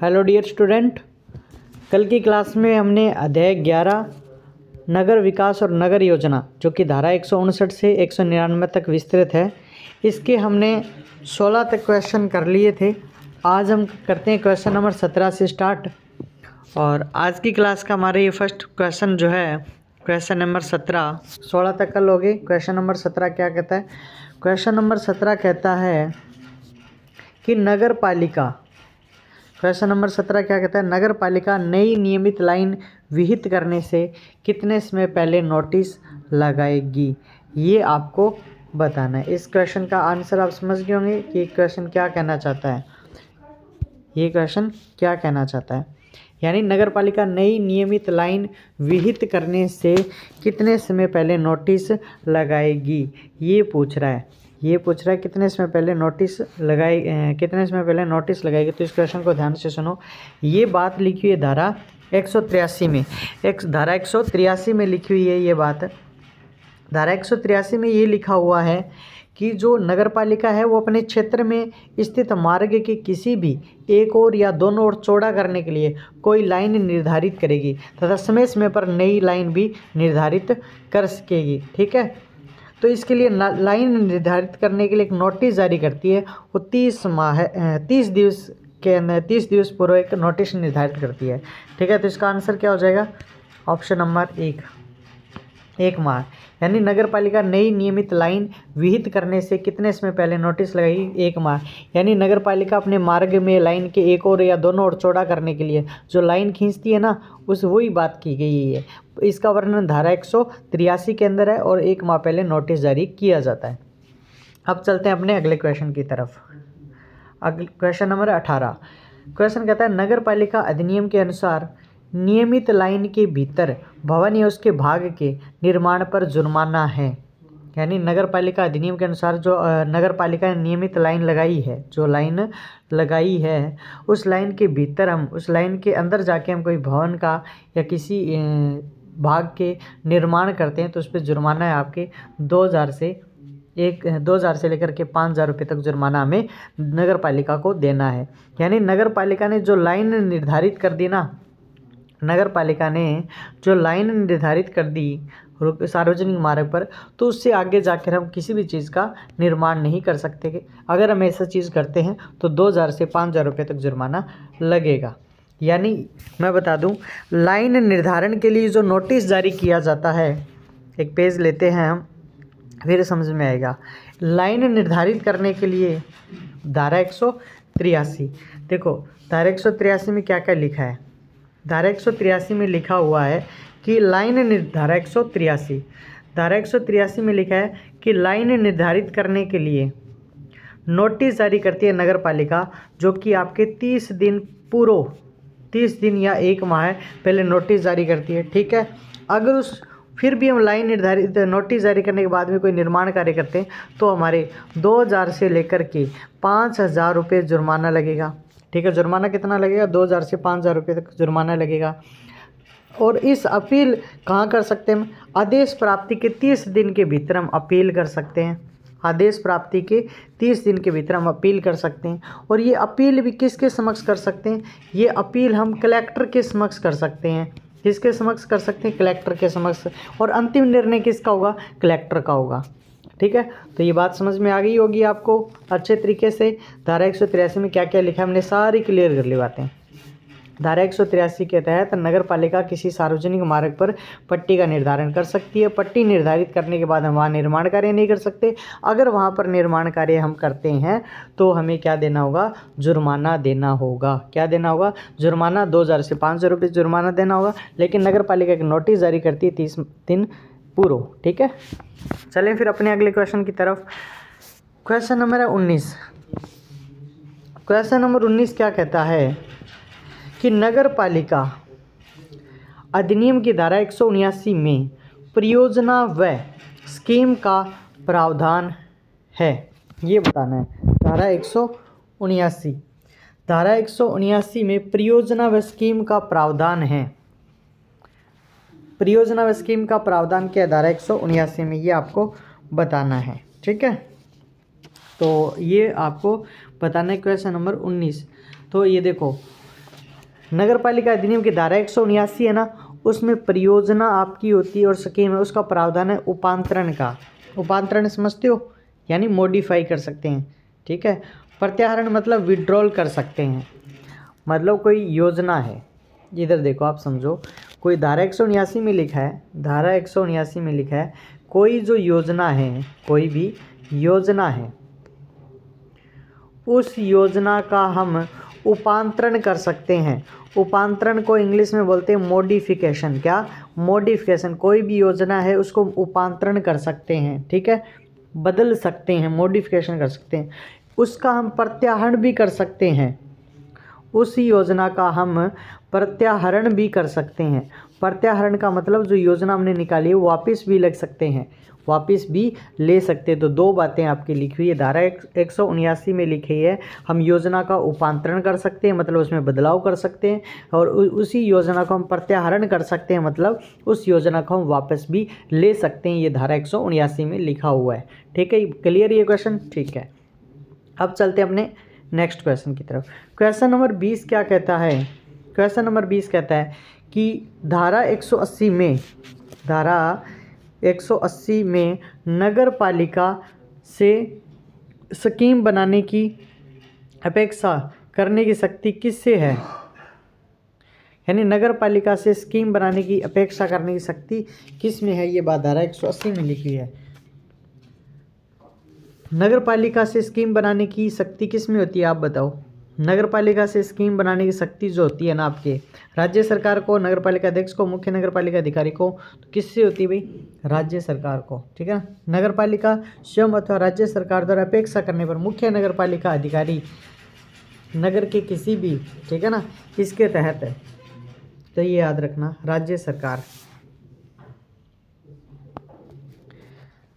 Hello dear student, कल की class में हमने अध्याय 11 नगर विकास और नगर योजना जो कि धारा 159 से 199 तक विस्तृत है, इसके हमने 16 तक क्वेश्चन कर लिए थे। आज हम करते हैं क्वेश्चन नंबर 17 से स्टार्ट। और आज की क्लास का हमारे ये फर्स्ट क्वेश्चन जो है क्वेश्चन नंबर 17, 16 तक कर लोगे। क्वेश्चन नंबर 17 क्या कहता है? क्वेश्चन नंबर 17 कहता है कि नगर पालिका, क्वेश्चन नंबर 17 क्या कहता है? नगर पालिका नई नियमित लाइन विहित करने से कितने समय पहले नोटिस लगाएगी, ये आपको बताना है। इस क्वेश्चन का आंसर आप समझ गए होंगे कि क्वेश्चन क्या कहना चाहता है। ये क्वेश्चन क्या कहना चाहता है, यानी नगर पालिका नई नियमित लाइन विहित करने से कितने समय पहले नोटिस लगाएगी, ये पूछ रहा है। ये पूछ रहा है कितने समय पहले नोटिस लगाएगी। तो इस क्वेश्चन को ध्यान से सुनो। ये बात लिखी हुई है धारा 183 में, धारा 183 में लिखी हुई है ये बात। धारा 183 में ये लिखा हुआ है कि जो नगर पालिका है वो अपने क्षेत्र में स्थित मार्ग के किसी भी एक ओर या दोनों ओर चौड़ा करने के लिए कोई लाइन निर्धारित करेगी तथा समय समय पर नई लाइन भी निर्धारित कर सकेगी। ठीक है, तो इसके लिए लाइन निर्धारित करने के लिए एक नोटिस जारी करती है। वो 30 दिवस पूर्व एक नोटिस निर्धारित करती है। ठीक है, तो इसका आंसर क्या हो जाएगा? ऑप्शन नंबर 1 माह। यानी नगर पालिका नई नियमित लाइन विहित करने से कितने समय पहले नोटिस लगाएगी? 1 माह। यानी नगर पालिका अपने मार्ग में लाइन के एक ओर या दोनों ओर चौड़ा करने के लिए जो लाइन खींचती है ना, उस वही बात की गई है। इसका वर्णन धारा 183 के अंदर है और 1 माह पहले नोटिस जारी किया जाता है। अब चलते हैं अपने अगले क्वेश्चन की तरफ। अगले क्वेश्चन नंबर 18। क्वेश्चन कहता है नगर पालिका अधिनियम के अनुसार नियमित लाइन के भीतर भवन या उसके भाग के निर्माण पर जुर्माना है। यानी नगर पालिका अधिनियम के अनुसार जो नगर पालिका ने नियमित लाइन लगाई है, जो लाइन लगाई है, उस लाइन के भीतर हम उस लाइन के अंदर जाके हम कोई भवन का या किसी भाग के निर्माण करते हैं तो उस पर जुर्माना है आपके 2000 से लेकर के 5000 रुपये तक जुर्माना हमें नगर पालिका को देना है। यानी नगर पालिका ने जो लाइन निर्धारित कर दी ना, नगर पालिका ने जो लाइन निर्धारित कर दी सार्वजनिक मार्ग पर, तो उससे आगे जाकर हम किसी भी चीज़ का निर्माण नहीं कर सकते। अगर हम ऐसा चीज़ करते हैं तो 2000 से 5000 रुपये तक जुर्माना लगेगा। यानी मैं बता दूं, लाइन निर्धारण के लिए जो नोटिस जारी किया जाता है, एक पेज लेते हैं हम, फिर समझ में आएगा। लाइन निर्धारित करने के लिए धारा 183, देखो धारा 183 में क्या क्या लिखा है। धारा 183 में लिखा हुआ है कि धारा 183 में लिखा है कि लाइन निर्धारित करने के लिए नोटिस जारी करती है नगर पालिका, जो कि आपके 30 दिन या 1 माह पहले नोटिस जारी करती है। ठीक है, अगर फिर भी हम लाइन निर्धारित नोटिस जारी करने के बाद में कोई निर्माण कार्य करते हैं तो हमारे 2000 से लेकर के 5000 रुपये जुर्माना लगेगा। ठीक है, जुर्माना कितना लगेगा? 2000 से 5000 रुपये तक जुर्माना लगेगा। और इस अपील कहाँ कर सकते हैं हम? आदेश प्राप्ति के 30 दिन के भीतर हम अपील कर सकते हैं। आदेश प्राप्ति के 30 दिन के भीतर हम अपील कर सकते हैं। और ये अपील भी किसके समक्ष कर सकते हैं? ये अपील हम कलेक्टर के समक्ष कर सकते हैं। किसके समक्ष कर सकते हैं? कलेक्टर के समक्ष। और अंतिम निर्णय किसका होगा? कलेक्टर का होगा। ठीक है, तो ये बात समझ में आ गई होगी आपको अच्छे तरीके से। धारा 183 में क्या क्या लिखा है हमने सारी क्लियर कर ली बातें। धारा 183 के तहत नगर पालिका किसी सार्वजनिक मार्ग पर पट्टी का निर्धारण कर सकती है। पट्टी निर्धारित करने के बाद हम वहाँ निर्माण कार्य नहीं कर सकते। अगर वहाँ पर निर्माण कार्य हम करते हैं तो हमें क्या देना होगा? जुर्माना देना होगा। क्या देना होगा? जुर्माना 2000 से 5000 रुपये जुर्माना देना होगा। लेकिन नगर पालिका की नोटिस जारी करती है 30 दिन पूर्व। ठीक है, चलें फिर अपने अगले क्वेश्चन की तरफ। Question number 19। क्वेश्चन नंबर 19 क्या कहता है कि नगर पालिका अधिनियम की धारा 179 में परियोजना व स्कीम का प्रावधान है, ये बताना है। धारा 179 में परियोजना व स्कीम का प्रावधान है। परियोजना व स्कीम का प्रावधान क्या है धारा 179 में, ये आपको बताना है। ठीक है, तो ये आपको बताना है। क्वेश्चन नंबर 19, तो ये देखो नगर पालिका अधिनियम की धारा 179 है ना, उसमें परियोजना आपकी होती है और स्कीम है, उसका प्रावधान है उपांतरण का। उपांतरण समझते हो, यानी मॉडिफाई कर सकते हैं, ठीक है। प्रत्याहरण मतलब विड्रॉल कर सकते हैं, मतलब कोई योजना है, इधर देखो आप समझो, कोई धारा 179 में लिखा है, धारा 179 में लिखा है कोई जो योजना है, कोई भी योजना है, उस योजना का हम उपांतरण कर सकते हैं। उपांतरण को इंग्लिश में बोलते हैं मॉडिफिकेशन। क्या? मॉडिफिकेशन। कोई भी योजना है उसको उपांतरण कर सकते हैं, ठीक है, बदल सकते हैं, मॉडिफिकेशन कर सकते हैं। उसका हम प्रत्याहरण भी कर सकते हैं, उस योजना का हम प्रत्याहरण भी कर सकते हैं। प्रत्याहरण का मतलब जो योजना हमने निकाली है वापस भी लग सकते हैं, वापस भी ले सकते हैं। तो दो बातें आपकी लिखी हुई है, धारा 179 में लिखी है हम योजना का उपांतरण कर सकते हैं, मतलब उसमें बदलाव कर सकते हैं, और उसी योजना को हम प्रत्याहरण कर सकते हैं, मतलब उस योजना को हम वापस भी ले सकते हैं। ये धारा 179 में लिखा हुआ है, ठीक है। क्लियर ये क्वेश्चन? ठीक है, अब चलते हैं अपने नेक्स्ट क्वेश्चन की तरफ। क्वेश्चन नंबर 20 क्या कहता है? क्वेश्चन नंबर 20 कहता है कि धारा 180 में, धारा 180 में नगर पालिका से स्कीम बनाने की अपेक्षा करने की शक्ति किससे है? यानी नगर पालिका से स्कीम बनाने की अपेक्षा करने की शक्ति किस में है? ये बात धारा 180 में लिखी है। नगर पालिका से स्कीम बनाने की शक्ति किस में होती है, आप बताओ। नगर पालिका से स्कीम बनाने की शक्ति जो होती है ना आपके राज्य सरकार को, नगर पालिका अध्यक्ष को, मुख्य नगर पालिका अधिकारी को, तो किससे होती है भाई? राज्य सरकार को, ठीक है ना। नगर पालिका स्वयं अथवा राज्य सरकार द्वारा अपेक्षा करने पर मुख्य नगर पालिका अधिकारी नगर के किसी भी, ठीक है ना, इसके तहत है, तो ये याद रखना, राज्य सरकार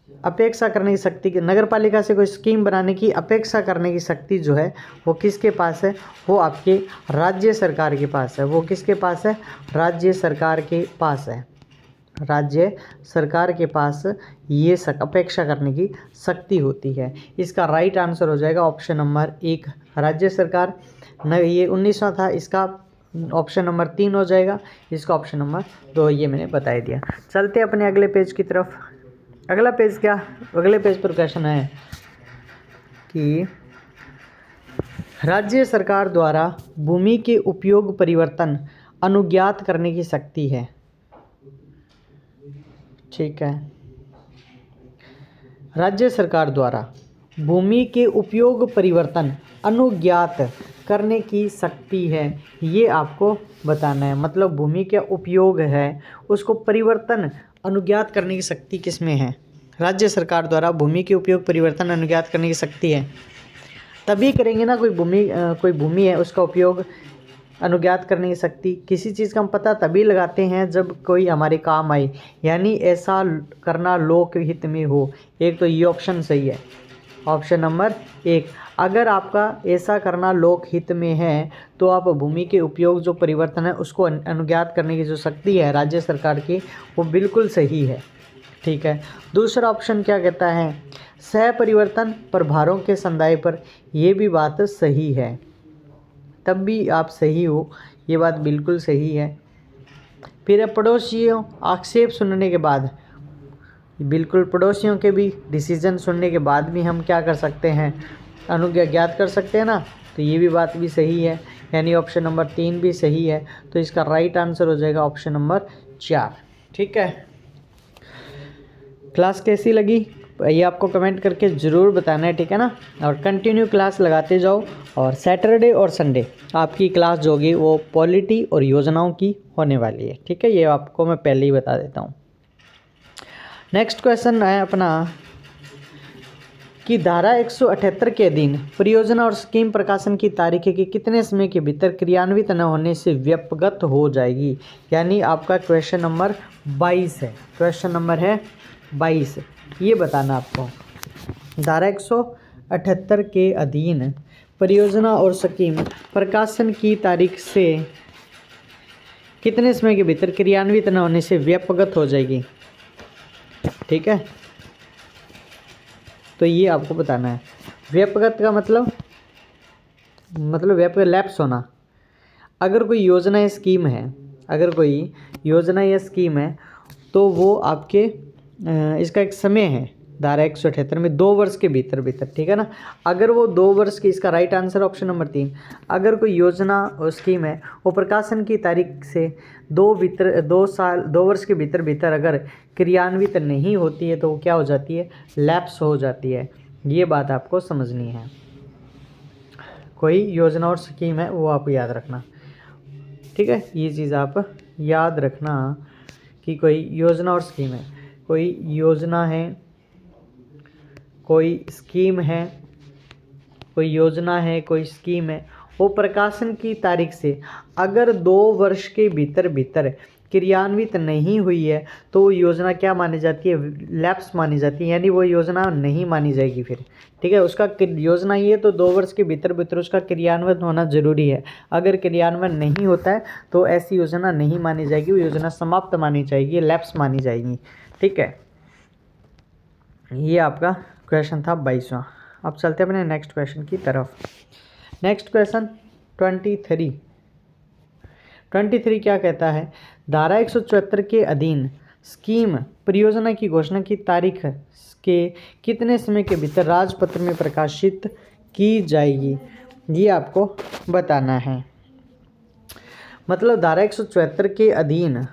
अपेक्षा करने की शक्ति, नगर पालिका से कोई स्कीम बनाने की अपेक्षा करने की शक्ति जो है वो किसके पास है? वो आपके राज्य सरकार के पास है। वो किसके पास है? राज्य सरकार के पास है। राज्य सरकार के पास ये अपेक्षा करने की शक्ति होती है। इसका राइट आंसर हो जाएगा ऑप्शन नंबर 1 राज्य सरकार। ये 19वां था, इसका ऑप्शन नंबर 3 हो जाएगा, इसका ऑप्शन नंबर 2। ये मैंने बता दिया। चलते अपने अगले पेज की तरफ। अगला पेज क्या? अगले पेज पर क्वेश्चन है कि राज्य सरकार द्वारा भूमि के उपयोग परिवर्तन अनुज्ञात करने की शक्ति है, ठीक है। राज्य सरकार द्वारा भूमि के उपयोग परिवर्तन अनुज्ञात करने की शक्ति है, ये आपको बताना है। मतलब भूमि का उपयोग है उसको परिवर्तन अनुज्ञात करने की शक्ति किसमें है? राज्य सरकार द्वारा भूमि के उपयोग परिवर्तन अनुज्ञात करने की शक्ति है, तभी करेंगे ना। कोई भूमि है उसका उपयोग अनुज्ञात करने की शक्ति, किसी चीज़ का हम पता तभी लगाते हैं जब कोई हमारे काम आए, यानी ऐसा करना लोकहित में हो। एक तो ये ऑप्शन सही है, ऑप्शन नंबर 1। अगर आपका ऐसा करना लोकहित में है तो आप भूमि के उपयोग जो परिवर्तन है उसको अनुज्ञात करने की जो शक्ति है राज्य सरकार की, वो बिल्कुल सही है, ठीक है। दूसरा ऑप्शन क्या कहता है? सह परिवर्तन प्रभारों के संदाय पर, ये भी बात सही है, तब भी आप सही हो, ये बात बिल्कुल सही है। फिर पड़ोसियों आक्षेप सुनने के बाद, बिल्कुल पड़ोसियों के भी डिसीजन सुनने के बाद भी हम क्या कर सकते हैं? अनुज्ञा ज्ञात कर सकते हैं ना, तो ये भी बात भी सही है, यानी ऑप्शन नंबर 3 भी सही है। तो इसका राइट आंसर हो जाएगा ऑप्शन नंबर 4, ठीक है। क्लास कैसी लगी ये आपको कमेंट करके ज़रूर बताना है, ठीक है ना। और कंटिन्यू क्लास लगाते जाओ, और सैटरडे और संडे आपकी क्लास जो होगी वो पॉलिटी और योजनाओं की होने वाली है, ठीक है। ये आपको मैं पहले ही बता देता हूँ। नेक्स्ट क्वेश्चन है अपना कि धारा 178 के अधीन परियोजना और स्कीम प्रकाशन की तारीख के कितने समय के भीतर क्रियान्वित न होने से व्यपगत हो जाएगी? यानी आपका क्वेश्चन नंबर 22 है, क्वेश्चन नंबर है 22। ये बताना आपको, धारा 178 के अधीन परियोजना और स्कीम प्रकाशन की तारीख से कितने समय के भीतर क्रियान्वित न होने से व्यपगत हो जाएगी, ठीक है। तो ये आपको बताना है। व्यपगत का मतलब मतलब लैप्स होना। अगर कोई योजना या स्कीम है, अगर कोई योजना या स्कीम है तो वो आपके इसका एक समय है धारा 178 में 2 वर्ष के भीतर भीतर, ठीक है ना। अगर वो 2 वर्ष की, इसका राइट आंसर ऑप्शन नंबर 3, अगर कोई योजना और स्कीम है वो प्रकाशन की तारीख से 2 वर्ष के भीतर भीतर अगर क्रियान्वित नहीं होती है तो वो क्या हो जाती है, लैप्स हो जाती है। ये बात आपको समझनी है। कोई योजना और स्कीम है वो आप याद रखना, ठीक है। ये चीज़ आप याद रखना कि कोई योजना और स्कीम है, कोई योजना है, कोई स्कीम है, कोई योजना है, कोई स्कीम है, वो प्रकाशन की तारीख से अगर 2 वर्ष के भीतर भीतर क्रियान्वित नहीं हुई है तो वो योजना क्या मानी जाती है, लैप्स मानी जाती है, यानी वो योजना नहीं मानी जाएगी फिर, ठीक है। उसका योजना ये तो 2 वर्ष के भीतर भीतर उसका क्रियान्वयन होना जरूरी है। अगर क्रियान्वयन नहीं होता है तो ऐसी योजना नहीं मानी जाएगी, वो योजना समाप्त मानी जाएगी, लैप्स मानी जाएगी, ठीक है। ये आपका क्वेश्चन था 22वां। अब चलते हैं अपने नेक्स्ट क्वेश्चन की तरफ। नेक्स्ट क्वेश्चन 23 क्या कहता है, धारा 174 के अधीन स्कीम परियोजना की घोषणा की तारीख के कितने समय के भीतर राजपत्र में प्रकाशित की जाएगी, ये आपको बताना है। मतलब धारा 174 के अधीन,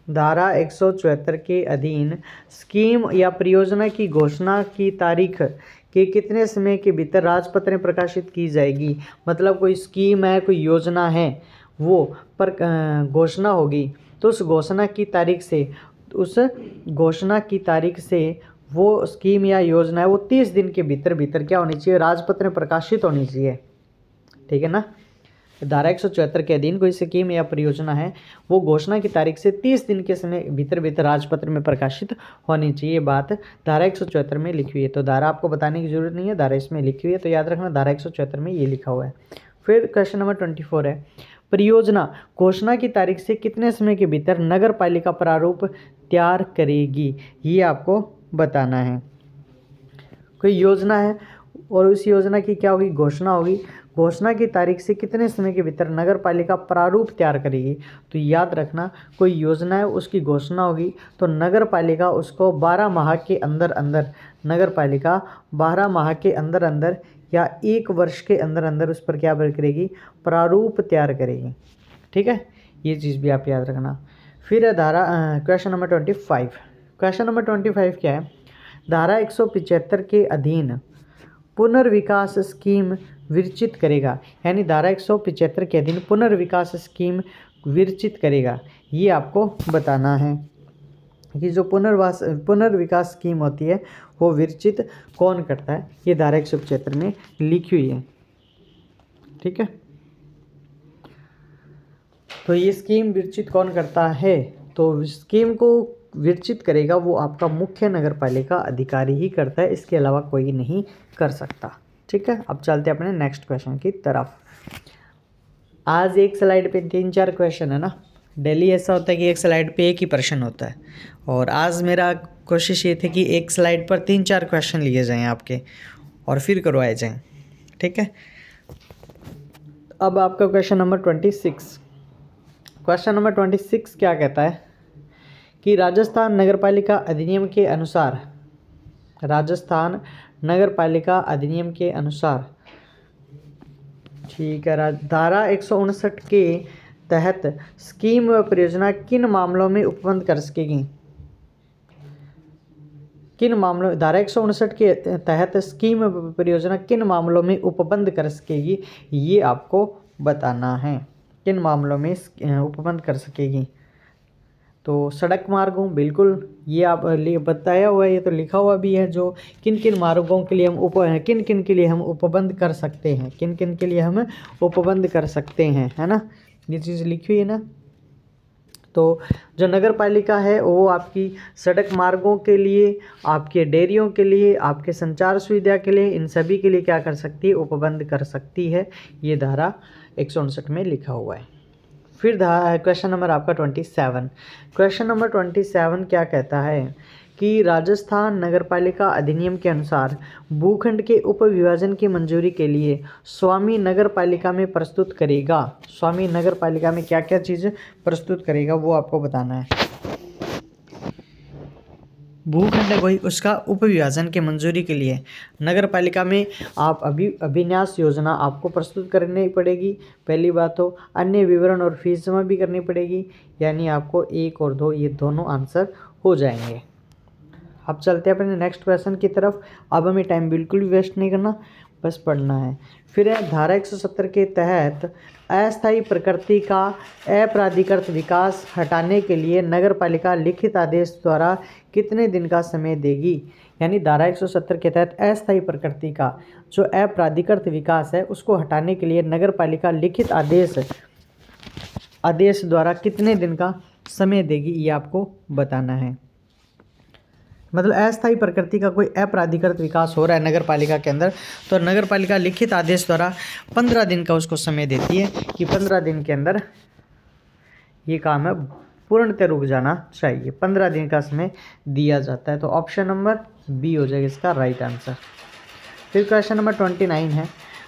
धारा 174 के अधीन स्कीम या परियोजना की घोषणा की तारीख के कितने समय के भीतर राजपत्र में प्रकाशित की जाएगी। मतलब कोई स्कीम है, कोई योजना है, वो पर घोषणा होगी तो उस घोषणा की तारीख से वो स्कीम या योजना है वो 30 दिन के भीतर भीतर क्या होनी चाहिए, राजपत्र में प्रकाशित होनी चाहिए, ठीक है ना। धारा 174 के अधीन कोई स्कीम या परियोजना है वो घोषणा की तारीख से 30 दिन के समय भीतर भीतर राजपत्र में प्रकाशित होनी चाहिए। बात धारा 174 में लिखी हुई है, तो धारा आपको बताने की जरूरत नहीं है, धारा इसमें लिखी हुई है, तो याद रखना धारा 174 में ये लिखा हुआ है। फिर क्वेश्चन नंबर 24 है, परियोजना घोषणा की तारीख से कितने समय के भीतर नगर पालिका प्रारूप तैयार करेगी, ये आपको बताना है। कोई योजना है और उस योजना की क्या होगी, घोषणा होगी, घोषणा की तारीख से कितने समय के भीतर नगर पालिका प्रारूप तैयार करेगी। तो याद रखना कोई योजना है उसकी घोषणा होगी तो नगर पालिका उसको 12 माह के अंदर अंदर, नगर पालिका 12 माह के अंदर अंदर या 1 वर्ष के अंदर अंदर उस पर क्या करेगी, प्रारूप तैयार करेगी, ठीक है। ये चीज़ भी आप याद रखना। फिर धारा क्वेश्चन नंबर 25, क्वेश्चन नंबर 25 क्या है, धारा 175 के अधीन पुनर्विकास स्कीम विरचित करेगा, यानी धारा 175 के अधीन पुनर्विकास स्कीम विरचित करेगा, ये आपको बताना है कि जो पुनर्विकास स्कीम होती है वो विरचित कौन करता है, ये धारा 175 में लिखी हुई है, ठीक है। तो ये स्कीम विरचित कौन करता है, तो स्कीम को विरचित करेगा वो आपका मुख्य नगर पालिका अधिकारी ही करता है, इसके अलावा कोई नहीं कर सकता, ठीक है। अब चलते हैं अपने नेक्स्ट क्वेश्चन की तरफ। आज एक स्लाइड पे 3-4 क्वेश्चन है ना, डेली ऐसा होता है कि एक स्लाइड पे एक ही प्रश्न होता है, और आज मेरा कोशिश ये थी कि एक स्लाइड पर 3-4 क्वेश्चन लिए जाएं आपके और फिर करवाए जाएं, ठीक है। अब आपका क्वेश्चन नंबर 26, क्वेश्चन नंबर 26 क्या कहता है कि राजस्थान नगरपालिका अधिनियम के अनुसार, राजस्थान नगरपालिका अधिनियम के अनुसार, ठीक है, धारा 159 के तहत स्कीम व परियोजना किन मामलों में उपबंध कर सकेगी, किन मामलों, धारा 159 के तहत स्कीम व परियोजना किन मामलों में उपबंध कर सकेगी, ये आपको बताना है, किन मामलों में उपबंध कर सकेगी। तो सड़क मार्गों, बिल्कुल ये आप बताया हुआ है, ये तो लिखा हुआ भी है, जो किन किन मार्गों के लिए हम किन किन के लिए हम उपबंध कर सकते हैं, किन किन के लिए हम उपबंध कर सकते हैं, है ना, ये चीज़ लिखी हुई है ना। तो जो नगर पालिका है वो आपकी सड़क मार्गों के लिए, आपके डेयरियों के लिए, आपके संचार सुविधा के लिए, इन सभी के लिए क्या कर सकती है, उपबंध कर सकती है, ये धारा 159 में लिखा हुआ है। फिर क्वेश्चन नंबर आपका 27, क्वेश्चन नंबर 27 क्या कहता है कि राजस्थान नगरपालिका अधिनियम के अनुसार भूखंड के उपविभाजन की मंजूरी के लिए स्वामी नगरपालिका में प्रस्तुत करेगा। स्वामी नगरपालिका में क्या क्या चीज़ प्रस्तुत करेगा वो आपको बताना है। भूखंड है कोई, उसका उपविभाजन के मंजूरी के लिए नगर पालिका में आप अभिन्यास योजना आपको प्रस्तुत करनी पड़ेगी। पहली बात तो अन्य विवरण और फीस जमा भी करनी पड़ेगी, यानी आपको 1 और 2 ये दोनों आंसर हो जाएंगे। अब चलते हैं अपने नेक्स्ट क्वेश्चन की तरफ। अब हमें टाइम बिल्कुल भी वेस्ट नहीं करना, बस पढ़ना है। फिर है धारा 170 के तहत अस्थायी प्रकृति का अप्राधिकृत विकास हटाने के लिए नगर पालिका लिखित आदेश द्वारा कितने दिन का समय देगी। यानी धारा 170 के तहत अस्थायी प्रकृति का जो अप्राधिकृत विकास है उसको हटाने के लिए नगर पालिका लिखित आदेश द्वारा कितने दिन का समय देगी, ये आपको बताना है। मतलब अस्थायी प्रकृति का कोई अप्राधिकृत विकास हो रहा है नगर पालिका के अंदर, तो नगर पालिका लिखित आदेश द्वारा 15 दिन का उसको समय देती है कि 15 दिन के अंदर ये काम है पूर्णतः रुक जाना चाहिए। 15 दिन का समय दिया जाता है, तो ऑप्शन नंबर बी हो जाएगा इसका राइट आंसर। फिर क्वेश्चन नंबर 29 है,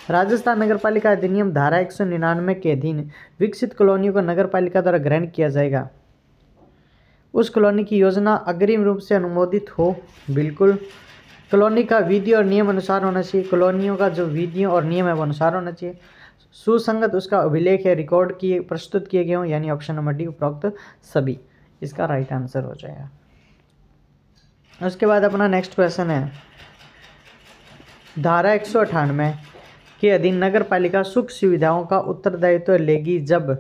राजस्थान नगर पालिका अधिनियम धारा 199 के अधीन विकसित कॉलोनियों को नगर पालिका द्वारा ग्रहण किया जाएगा। उस कॉलोनी की योजना अग्रिम रूप से अनुमोदित हो। बिल्कुल। कॉलोनी का विधि और नियम अनुसार होना चाहिए। कॉलोनियों का जो विधियों और नियम है वो अनुसार होना चाहिए। सुसंगत उसका अभिलेख है, रिकॉर्ड किए प्रस्तुत किए गए हों, यानी ऑप्शन नंबर डी उपरोक्त सभी इसका राइट आंसर हो जाएगा। उसके बाद अपना नेक्स्ट क्वेश्चन है, धारा 198 के अधीन नगर पालिका सुख सुविधाओं का उत्तरदायित्व लेगी जब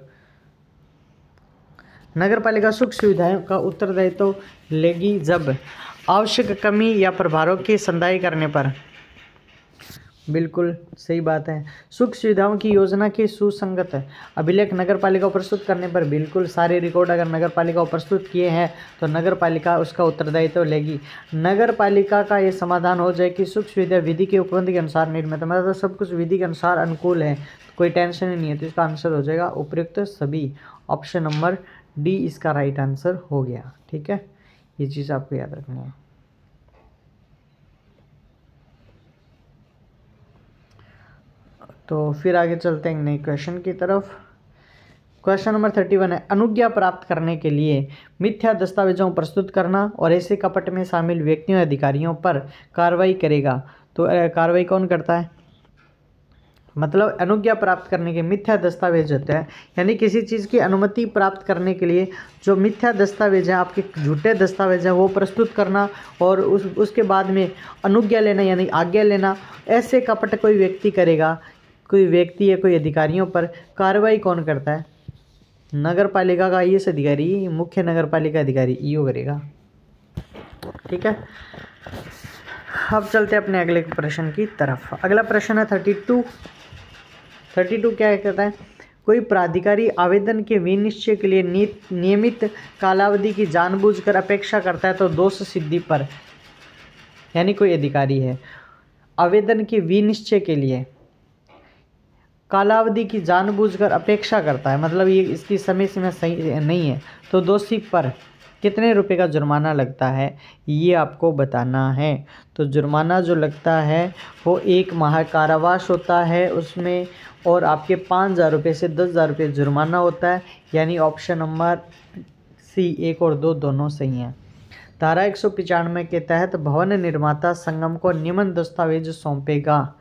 नगर पालिका सुख सुविधाओं का उत्तरदायित्व लेगी जब आवश्यक कमी या प्रभारों की संदाई करने पर। बिल्कुल सही बात है। सुख सुविधाओं की योजना की सुसंगत अभिलेख नगर पालिका को प्रस्तुत करने पर, बिल्कुल सारे रिकॉर्ड अगर नगर पालिका को प्रस्तुत किए हैं तो नगर पालिका उसका उत्तरदायित्व लेगी। नगर पालिका का ये समाधान हो जाए कि सुख सुविधा विधि के उपबंध के अनुसार निर्मित, मतलब सब कुछ विधि के अनुसार अनुकूल है, कोई टेंशन ही नहीं है, तो इसका आंसर हो जाएगा उपयुक्त सभी। ऑप्शन नंबर डी इसका राइट आंसर हो गया। ठीक है, ये चीज़ आपको याद रखनी है। तो फिर आगे चलते हैं नए क्वेश्चन की तरफ। क्वेश्चन नंबर 31 है, अनुज्ञा प्राप्त करने के लिए मिथ्या दस्तावेजों को प्रस्तुत करना और ऐसे कपट में शामिल व्यक्तियों या अधिकारियों पर कार्रवाई करेगा। तो कार्रवाई कौन करता है, मतलब अनुज्ञा प्राप्त करने के मिथ्या दस्तावेज होते हैं, यानी किसी चीज़ की अनुमति प्राप्त करने के लिए जो मिथ्या दस्तावेज हैं, आपके झूठे दस्तावेज हैं, वो प्रस्तुत करना और उसके बाद में अनुज्ञा लेना यानी आज्ञा लेना। ऐसे कपट कोई व्यक्ति करेगा, कोई व्यक्ति या कोई अधिकारियों पर कार्रवाई कौन करता है, नगर पालिका का IAS अधिकारी, मुख्य नगर पालिका अधिकारी EO करेगा। ठीक है, अब चलते हैं अपने अगले प्रश्न की तरफ। अगला प्रश्न है 32 क्या कहता है, कोई प्राधिकारी आवेदन के विनिश्चय के लिए नियमित कालावधि की जानबूझकर अपेक्षा करता है तो दोष सिद्धि पर, यानी कोई अधिकारी है आवेदन के विनिश्चय के लिए कालावधि की जानबूझकर अपेक्षा करता है, मतलब ये इसकी समय सीमा सही नहीं है, तो दोषी पर कितने रुपए का जुर्माना लगता है ये आपको बताना है। तो जुर्माना जो लगता है वो 1 माह कारावास होता है उसमें, और आपके 5,000 रुपये से 10,000 रुपये जुर्माना होता है, यानी ऑप्शन नंबर सी 1 और 2 दोनों सही हैं। धारा 195 के तहत भवन निर्माता संगम को निम्न दस्तावेज सौंपेगा।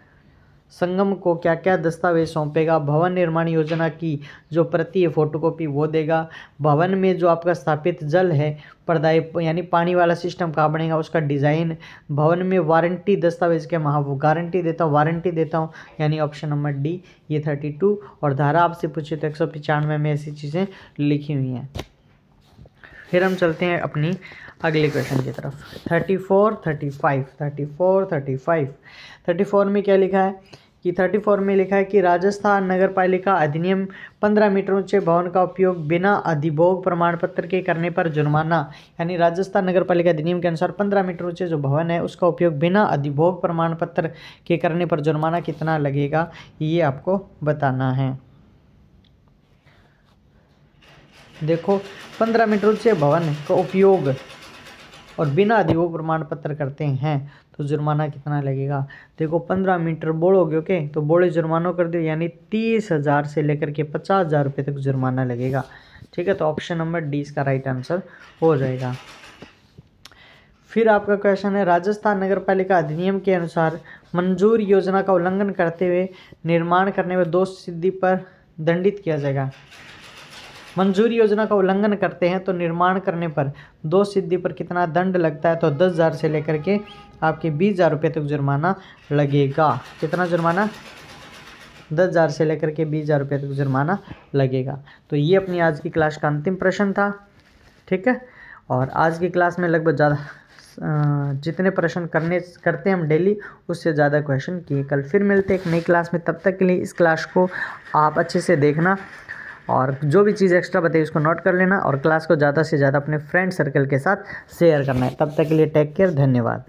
संगम को क्या क्या दस्तावेज सौंपेगा, भवन निर्माण योजना की जो प्रति है फोटोकॉपी वो देगा, भवन में जो आपका स्थापित जल है प्रदाय यानी पानी वाला सिस्टम कहाँ बनेगा उसका डिज़ाइन, भवन में वारंटी दस्तावेज के महा वो गारंटी देता हूँ, वारंटी देता हूँ, यानी ऑप्शन नंबर डी ये 32। और धारा आपसे पूछे तो 195 में ऐसी चीज़ें लिखी हुई हैं। फिर हम चलते हैं अपनी अगले क्वेश्चन की तरफ। 34 में क्या लिखा है कि 34 में लिखा है कि राजस्थान नगर पालिका अधिनियम 15 मीटर ऊंचे भवन का उपयोग बिना अधिभोग प्रमाण पत्र के करने पर जुर्माना, यानी राजस्थान नगर पालिका अधिनियम के अनुसार 15 मीटर ऊंचे जो भवन है उसका उपयोग बिना अधिभोग प्रमाण पत्र के करने पर जुर्माना कितना लगेगा ये आपको बताना है। देखो 15 मीटर ऊंचे भवन का उपयोग और बिना दिए वो प्रमाण पत्र करते हैं तो जुर्माना कितना लगेगा। देखो 15 मीटर बोलोगे ओके, तो बोले जुर्माना कर दो, यानी 30,000 से लेकर के 50,000 रुपये तक जुर्माना लगेगा। ठीक है, तो ऑप्शन नंबर डी इसका राइट आंसर हो जाएगा। फिर आपका क्वेश्चन है, राजस्थान नगर पालिका अधिनियम के अनुसार मंजूर योजना का उल्लंघन करते हुए निर्माण करने में दोष सिद्धि पर दंडित किया जाएगा। मंजूरी योजना का उल्लंघन करते हैं तो निर्माण करने पर दोष सिद्धि पर कितना दंड लगता है, तो 10,000 से लेकर के आपके 20,000 रुपये तक जुर्माना लगेगा। कितना जुर्माना? 10,000 से लेकर के 20,000 रुपये तक जुर्माना लगेगा। तो ये अपनी आज की क्लास का अंतिम प्रश्न था। ठीक है, और आज की क्लास में लगभग ज़्यादा जितने प्रश्न करते हैं हम डेली, उससे ज़्यादा क्वेश्चन किए। कल फिर मिलते हैं एक नई क्लास में, तब तक के लिए इस क्लास को आप अच्छे से देखना और जो भी चीज़ एक्स्ट्रा बताइए उसको नोट कर लेना और क्लास को ज़्यादा से ज़्यादा अपने फ्रेंड सर्कल के साथ शेयर करना है। तब तक के लिए टेक केयर, धन्यवाद।